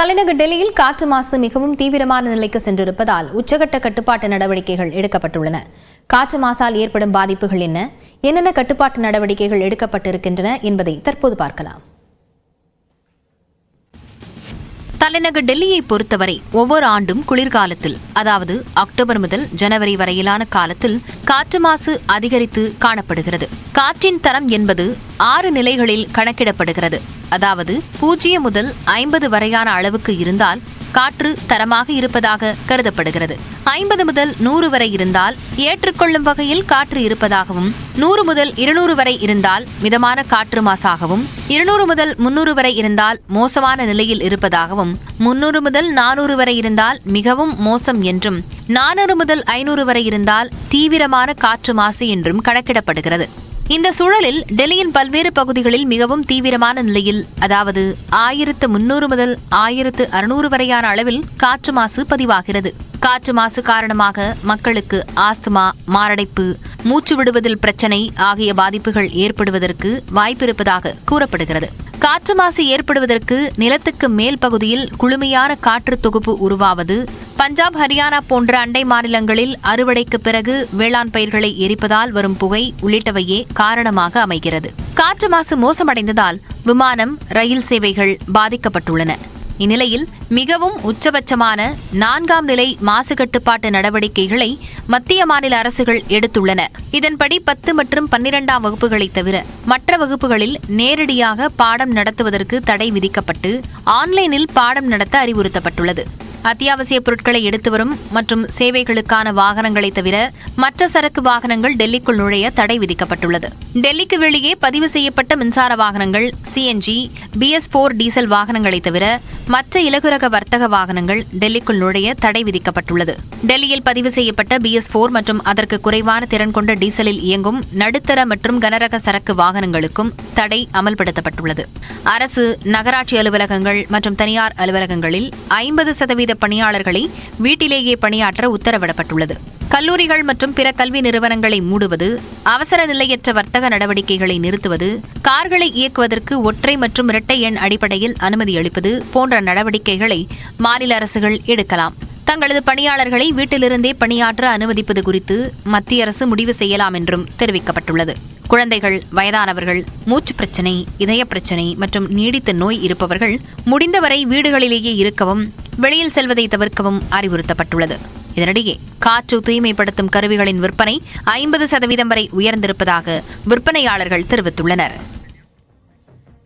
தலைநகர் டெல்லியில் காற்று மாசு மிகவும் தீவிரமான நிலைக்கு சென்றிருப்பதால் உச்சகட்ட கட்டுப்பாட்டு நடவடிக்கைகள் எடுக்கப்பட்டுள்ளன. காற்று மாசால் ஏற்படும் பாதிப்புகள் என்னென்ன கட்டுப்பாட்டு நடவடிக்கைகள் எடுக்கப்பட்டிருக்கின்றன என்பதை தற்போது பார்க்கலாம். தலைநகர் டெல்லியை பொறுத்தவரை ஒவ்வொரு ஆண்டும் குளிர்காலத்தில், அதாவது அக்டோபர் முதல் ஜனவரி வரையிலான காலத்தில் காற்று மாசு அதிகரித்து காணப்படுகிறது. காற்றின் தரம் என்பது 6 நிலைகளில் கணக்கிடப்படுகிறது. அதாவது 0 முதல் 50 வரையான அளவுக்கு இருந்தால் காற்று தரமாக இருப்பதாக கருதப்படுகிறது. 50 முதல் 100 வரை இருந்தால் ஏற்றுக்கொள்ளும் வகையில் காற்று இருப்பதாகவும், 100 முதல் 200 வரை இருந்தால் மிதமான காற்று மாசாகவும், 200 முதல் 300 வரை இருந்தால் மோசமான நிலையில் இருப்பதாகவும், 300 முதல் 400 வரை இருந்தால் மிகவும் மோசம் என்றும், 400 முதல் 500 வரை இருந்தால் தீவிரமான காற்று மாசு என்றும் கணக்கிடப்படுகிறது. இந்த சூழலில் டெல்லியின் பல்வேறு பகுதிகளில் மிகவும் தீவிரமான நிலையில், அதாவது 1300 முதல் 1600 வரையான அளவில் காற்று மாசு பதிவாகிறது. காற்று மாசு காரணமாக மக்களுக்கு ஆஸ்துமா, மாரடைப்பு, மூச்சு விடுவதில் பிரச்சனை ஆகிய பாதிப்புகள் ஏற்படுவதற்கு வாய்ப்பிருப்பதாக கூறப்படுகிறது. காற்று மாசு ஏற்படுவதற்கு நிலத்துக்கு மேல் பகுதியில் குளுமையான காற்று தொகுப்பு உருவாவது, பஞ்சாப், ஹரியானா போன்ற அண்டை மாநிலங்களில் அறுவடைக்கு பிறகு வேளாண் பயிர்களை எரிப்பதால் வரும் புகை உள்ளிட்டவையே காரணமாக அமைகிறது. காற்று மாசு மோசமடைந்ததால் விமானம், ரயில் சேவைகள் பாதிக்கப்பட்டுள்ளன. இந்நிலையில் மிகவும் உச்சபட்சமான 4ஆம் நிலை மாசு கட்டுப்பாட்டு நடவடிக்கைகளை மத்திய மாநில அரசுகள் எடுத்துள்ளன. இதன்படி 10 மற்றும் 12ஆம் வகுப்புகளை தவிர மற்ற வகுப்புகளில் நேரடியாக பாடம் நடத்துவதற்கு தடை விதிக்கப்பட்டு ஆன்லைனில் பாடம் நடத்த அறிவுறுத்தப்பட்டுள்ளது. அத்தியாவசிய பொருட்களை எடுத்து வரும் மற்றும் சேவைகளுக்கான வாகனங்களை தவிர மற்ற சரக்கு வாகனங்கள் டெல்லிக்குள் நுழைய தடை விதிக்கப்பட்டுள்ளது. டெல்லிக்கு வெளியே பதிவு செய்யப்பட்ட மின்சார வாகனங்கள், CNG, BS4 டீசல் வாகனங்களை தவிர மற்ற இலகுரக வர்த்தக வாகனங்கள் டெல்லிக்குள் நுழைய தடை விதிக்கப்பட்டுள்ளது. டெல்லியில் பதிவு செய்யப்பட்ட BS4 மற்றும் அதற்கு குறைவான திறன் கொண்ட டீசலில் இயங்கும் நடுத்தர மற்றும் கனரக சரக்கு வாகனங்களுக்கும் தடை அமல்படுத்தப்பட்டுள்ளது. அரசு, நகராட்சி அலுவலகங்கள் மற்றும் தனியார் அலுவலகங்களில் 50% பணியாளர்களை வீட்டிலேயே பணியாற்ற உத்தரவிடப்பட்டுள்ளது. கல்லூரிகள் மற்றும் பிற கல்வி நிறுவனங்களை மூடுவது, அவசர நிலையற்ற வர்த்தக நடவடிக்கைகளை நிறுத்துவது, கார்களை இயக்குவதற்கு ஒற்றை மற்றும் இரட்டை எண் அடிப்படையில் அனுமதி அளிப்பது போன்ற நடவடிக்கைகளை மாநில அரசுகள் எடுக்கலாம். தங்களது பணியாளர்களை வீட்டிலிருந்தே பணியாற்ற அனுமதிப்பது குறித்து மத்திய அரசு முடிவு செய்யலாம் என்றும் தெரிவிக்கப்பட்டுள்ளது. குழந்தைகள், வயதானவர்கள், மூச்சு பிரச்சினை, இதய பிரச்சினை மற்றும் நீடித்த நோய் இருப்பவர்கள் முடிந்தவரை வீடுகளிலேயே இருக்கவும், வெளியில் செல்வதை தவிர்க்கவும் அறிவுறுத்தப்பட்டுள்ளது. இதனிடையே காற்று தூய்மைப்படுத்தும் கருவிகளின் விற்பனை 50% வரை உயர்ந்திருப்பதாக விற்பனையாளர்கள் தெரிவித்துள்ளனர்.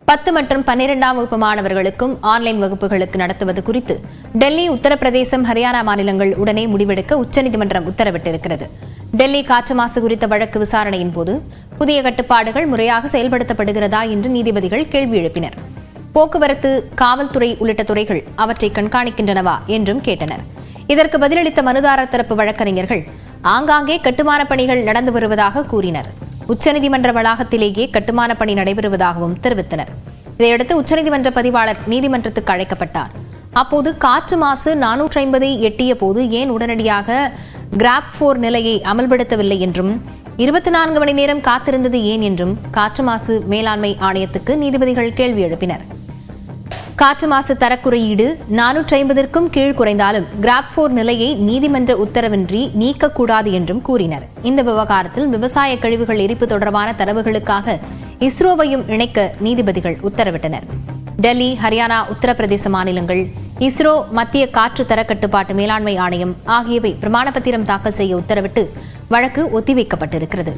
10 மற்றும் 12ஆம் வகுப்பு மாணவர்களுக்கும் ஆன்லைன் வகுப்புகளுக்கு நடத்துவது குறித்து டெல்லி, உத்தரப்பிரதேசம், ஹரியானா மாநிலங்கள் உடனே முடிவெடுக்க உச்சநீதிமன்றம் உத்தரவிட்டிருக்கிறது. டெல்லி காற்று மாசு குறித்த வழக்கு விசாரணையின் போது புதிய கட்டுப்பாடுகள் முறையாக செயல்படுத்தப்படுகிறதா என்று நீதிபதிகள் கேள்வி எழுப்பினர். போக்குவரத்து, காவல்துறை உள்ளிட்ட துறைகள் அவற்றை கண்காணிக்கின்றனவா என்றும் கேட்டனர். இதற்கு பதிலளித்த மனுதாரர் தரப்பு வழக்கறிஞர்கள் ஆங்காங்கே கட்டுமான பணிகள் நடந்து வருவதாக கூறினர். உச்சநீதிமன்ற வளாகத்திலேயே கட்டுமான பணி நடைபெறுவதாகவும் தெரிவித்தனர். இதையடுத்து உச்சநீதிமன்ற பதிவாளர் நீதிமன்றத்துக்கு அழைக்கப்பட்டார். அப்போது காற்று மாசு 450 எட்டிய போது ஏன் உடனடியாக கிராப் 4 நிலையை அமல்படுத்தவில்லை என்றும், 24 மணி நேரம் காத்திருந்தது ஏன் என்றும் காற்று மாசு மேலாண்மை ஆணையத்துக்கு நீதிபதிகள் கேள்வி எழுப்பினர். காற்று மாசு தரக்குறியீடு 450ற்கும் கீழ் குறைந்தாலும் கிராப் 4 நிலையை நீதிமன்ற உத்தரவின்றி நீக்கக்கூடாது என்றும் கூறினர். இந்த விவகாரத்தில் விவசாய கழிவுகள் எரிப்பு தொடர்பான தரவுகளுக்காக இஸ்ரோவையும் இணைக்க நீதிபதிகள் உத்தரவிட்டனர். டெல்லி, ஹரியானா, உத்தரப்பிரதேச மாநிலங்கள், இஸ்ரோ, மத்திய காற்று தர கட்டுப்பாட்டு மேலாண்மை ஆணையம் ஆகியவை பிரமாண பத்திரம் தாக்கல் செய்ய உத்தரவிட்டு வழக்கு ஒத்திவைக்கப்பட்டிருக்கிறது.